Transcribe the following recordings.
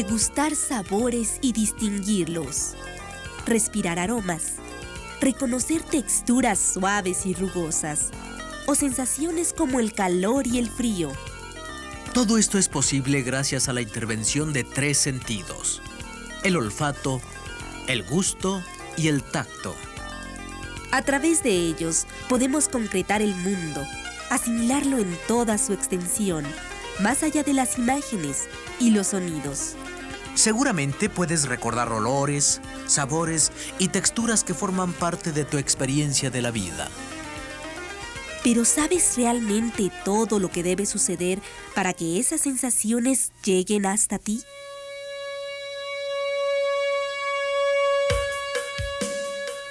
degustar sabores y distinguirlos, respirar aromas, reconocer texturas suaves y rugosas, o sensaciones como el calor y el frío. Todo esto es posible gracias a la intervención de 3 sentidos: el olfato, el gusto y el tacto. A través de ellos podemos concretar el mundo, asimilarlo en toda su extensión, más allá de las imágenes y los sonidos. Seguramente puedes recordar olores, sabores y texturas que forman parte de tu experiencia de la vida. Pero ¿sabes realmente todo lo que debe suceder para que esas sensaciones lleguen hasta ti?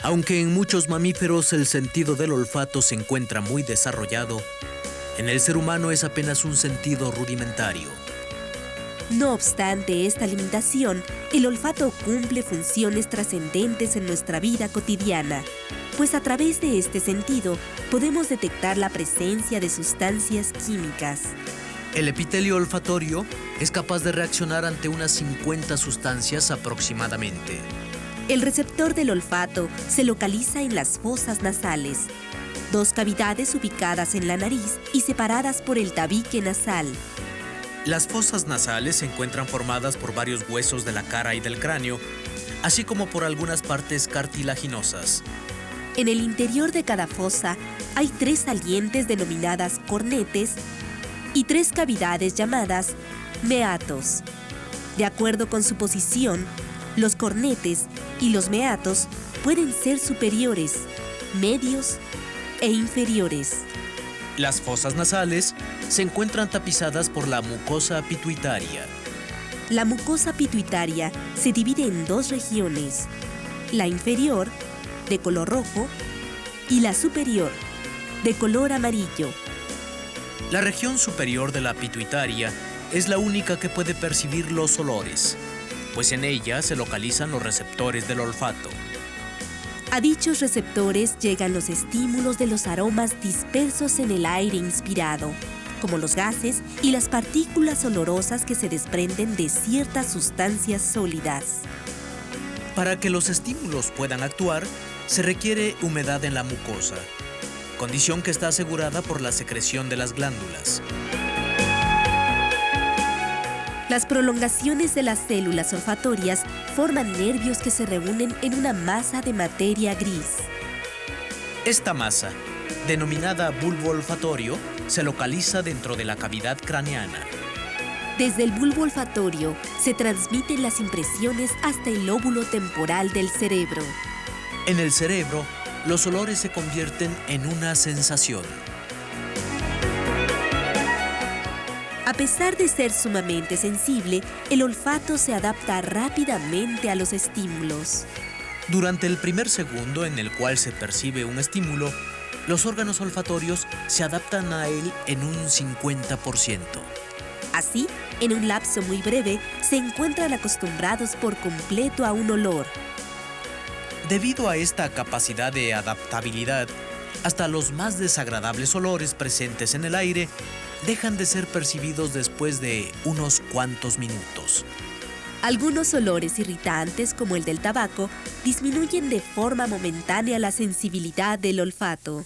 Aunque en muchos mamíferos el sentido del olfato se encuentra muy desarrollado, en el ser humano es apenas un sentido rudimentario. No obstante esta limitación, el olfato cumple funciones trascendentes en nuestra vida cotidiana, pues a través de este sentido podemos detectar la presencia de sustancias químicas. El epitelio olfatorio es capaz de reaccionar ante unas 50 sustancias aproximadamente. El receptor del olfato se localiza en las fosas nasales, 2 cavidades ubicadas en la nariz y separadas por el tabique nasal. Las fosas nasales se encuentran formadas por varios huesos de la cara y del cráneo, así como por algunas partes cartilaginosas. En el interior de cada fosa hay 3 salientes denominadas cornetes y 3 cavidades llamadas meatos. De acuerdo con su posición, los cornetes y los meatos pueden ser superiores, medios e inferiores. Las fosas nasales se encuentran tapizadas por la mucosa pituitaria. La mucosa pituitaria se divide en 2 regiones, la inferior, de color rojo, y la superior, de color amarillo. La región superior de la pituitaria es la única que puede percibir los olores, pues en ella se localizan los receptores del olfato. A dichos receptores llegan los estímulos de los aromas dispersos en el aire inspirado, como los gases y las partículas olorosas que se desprenden de ciertas sustancias sólidas. Para que los estímulos puedan actuar, se requiere humedad en la mucosa, condición que está asegurada por la secreción de las glándulas. Las prolongaciones de las células olfatorias forman nervios que se reúnen en una masa de materia gris. Esta masa, denominada bulbo olfatorio, se localiza dentro de la cavidad craneana. Desde el bulbo olfatorio se transmiten las impresiones hasta el lóbulo temporal del cerebro. En el cerebro, los olores se convierten en una sensación. A pesar de ser sumamente sensible, el olfato se adapta rápidamente a los estímulos. Durante el primer segundo en el cual se percibe un estímulo, los órganos olfatorios se adaptan a él en un 50%. Así, en un lapso muy breve, se encuentran acostumbrados por completo a un olor. Debido a esta capacidad de adaptabilidad, hasta los más desagradables olores presentes en el aire dejan de ser percibidos después de unos cuantos minutos. Algunos olores irritantes, como el del tabaco, disminuyen de forma momentánea la sensibilidad del olfato.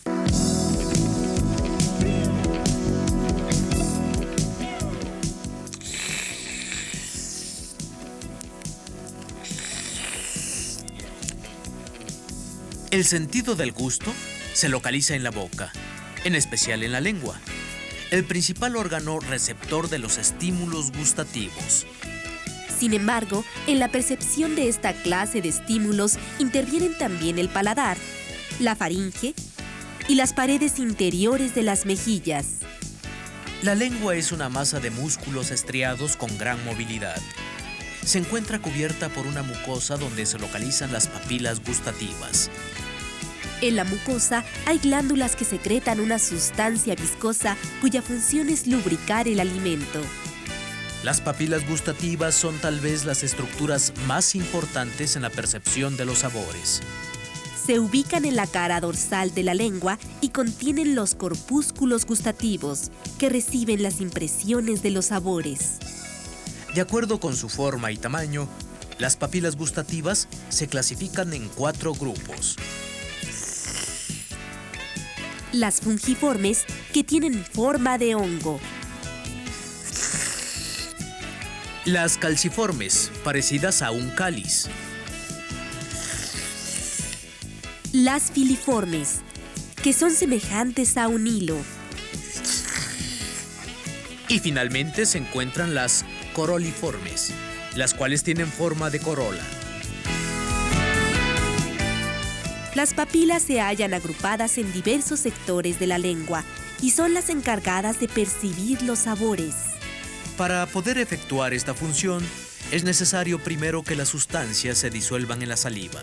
El sentido del gusto se localiza en la boca, en especial en la lengua, el principal órgano receptor de los estímulos gustativos. Sin embargo, en la percepción de esta clase de estímulos intervienen también el paladar, la faringe y las paredes interiores de las mejillas. La lengua es una masa de músculos estriados con gran movilidad. Se encuentra cubierta por una mucosa donde se localizan las papilas gustativas. En la mucosa hay glándulas que secretan una sustancia viscosa cuya función es lubricar el alimento. Las papilas gustativas son tal vez las estructuras más importantes en la percepción de los sabores. Se ubican en la cara dorsal de la lengua y contienen los corpúsculos gustativos, que reciben las impresiones de los sabores. De acuerdo con su forma y tamaño, las papilas gustativas se clasifican en 4 grupos. Las fungiformes, que tienen forma de hongo. Las calciformes, parecidas a un cáliz. Las filiformes, que son semejantes a un hilo. Y finalmente se encuentran las coroliformes, las cuales tienen forma de corola. Las papilas se hallan agrupadas en diversos sectores de la lengua y son las encargadas de percibir los sabores. Para poder efectuar esta función, es necesario primero que las sustancias se disuelvan en la saliva.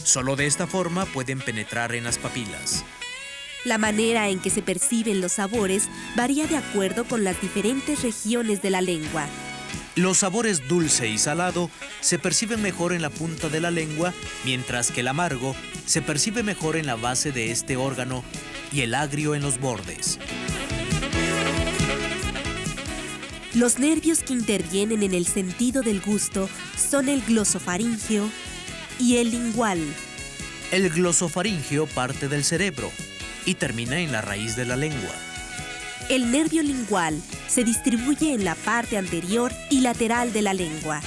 Solo de esta forma pueden penetrar en las papilas. La manera en que se perciben los sabores varía de acuerdo con las diferentes regiones de la lengua. Los sabores dulce y salado se perciben mejor en la punta de la lengua, mientras que el amargo se percibe mejor en la base de este órgano y el agrio en los bordes. Los nervios que intervienen en el sentido del gusto son el glosofaríngeo y el lingual. El glosofaríngeo parte del cerebro y termina en la raíz de la lengua. El nervio lingual se distribuye en la parte anterior y lateral de la lengua.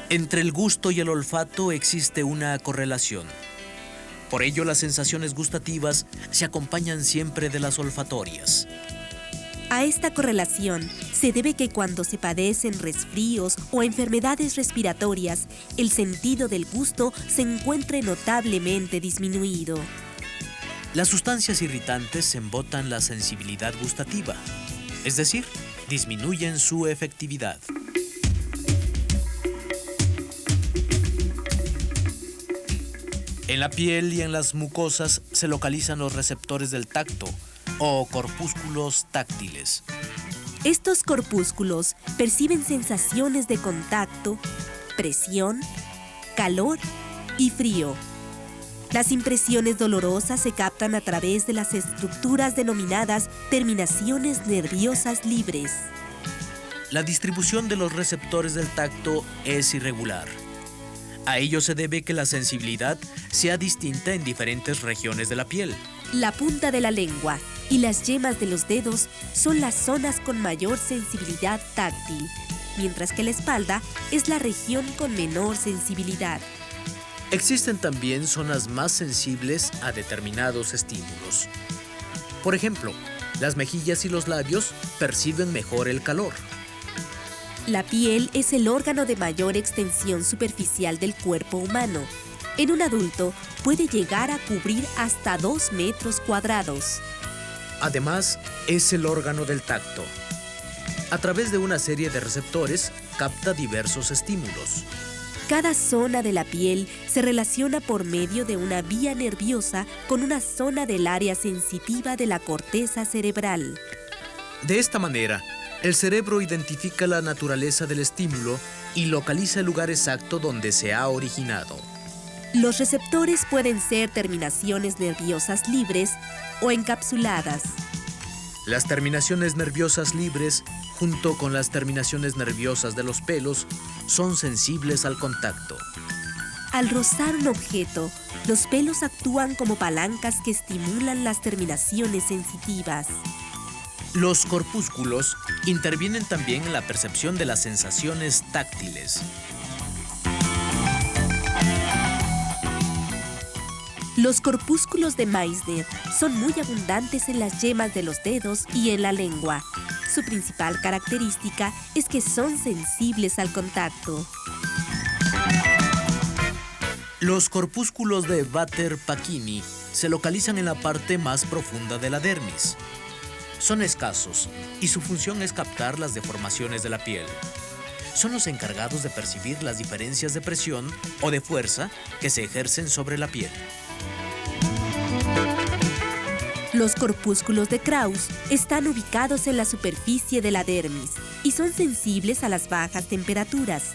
Entre el gusto y el olfato existe una correlación. Por ello, las sensaciones gustativas se acompañan siempre de las olfatorias. A esta correlación se debe que cuando se padecen resfríos o enfermedades respiratorias, el sentido del gusto se encuentre notablemente disminuido. Las sustancias irritantes embotan la sensibilidad gustativa, es decir, disminuyen su efectividad. En la piel y en las mucosas se localizan los receptores del tacto o corpúsculos táctiles. Estos corpúsculos perciben sensaciones de contacto, presión, calor y frío. Las impresiones dolorosas se captan a través de las estructuras denominadas terminaciones nerviosas libres. La distribución de los receptores del tacto es irregular. A ello se debe que la sensibilidad sea distinta en diferentes regiones de la piel. La punta de la lengua y las yemas de los dedos son las zonas con mayor sensibilidad táctil, mientras que la espalda es la región con menor sensibilidad. Existen también zonas más sensibles a determinados estímulos. Por ejemplo, las mejillas y los labios perciben mejor el calor. La piel es el órgano de mayor extensión superficial del cuerpo humano. En un adulto puede llegar a cubrir hasta 2 metros cuadrados. Además, es el órgano del tacto. A través de una serie de receptores, capta diversos estímulos. Cada zona de la piel se relaciona por medio de una vía nerviosa con una zona del área sensitiva de la corteza cerebral. De esta manera, el cerebro identifica la naturaleza del estímulo y localiza el lugar exacto donde se ha originado. Los receptores pueden ser terminaciones nerviosas libres o encapsuladas. Las terminaciones nerviosas libres, junto con las terminaciones nerviosas de los pelos, son sensibles al contacto. Al rozar un objeto, los pelos actúan como palancas que estimulan las terminaciones sensitivas. Los corpúsculos intervienen también en la percepción de las sensaciones táctiles. Los corpúsculos de Meissner son muy abundantes en las yemas de los dedos y en la lengua. Su principal característica es que son sensibles al contacto. Los corpúsculos de Vater-Pacini se localizan en la parte más profunda de la dermis. Son escasos y su función es captar las deformaciones de la piel. Son los encargados de percibir las diferencias de presión o de fuerza que se ejercen sobre la piel. Los corpúsculos de Krauss están ubicados en la superficie de la dermis y son sensibles a las bajas temperaturas.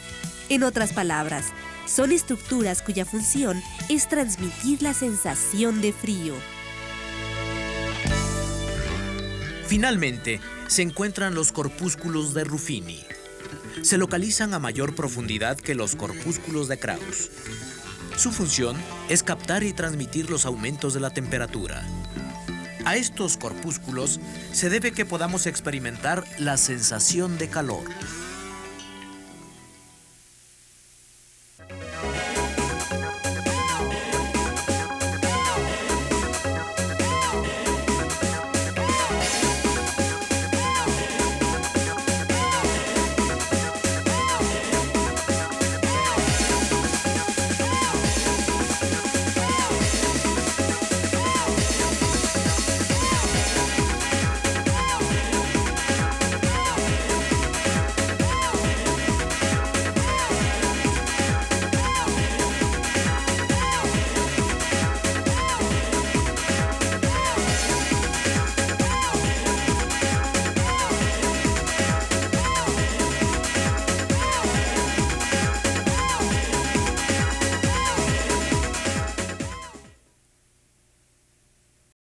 En otras palabras, son estructuras cuya función es transmitir la sensación de frío. Finalmente, se encuentran los corpúsculos de Ruffini. Se localizan a mayor profundidad que los corpúsculos de Krauss. Su función es captar y transmitir los aumentos de la temperatura. A estos corpúsculos se debe que podamos experimentar la sensación de calor.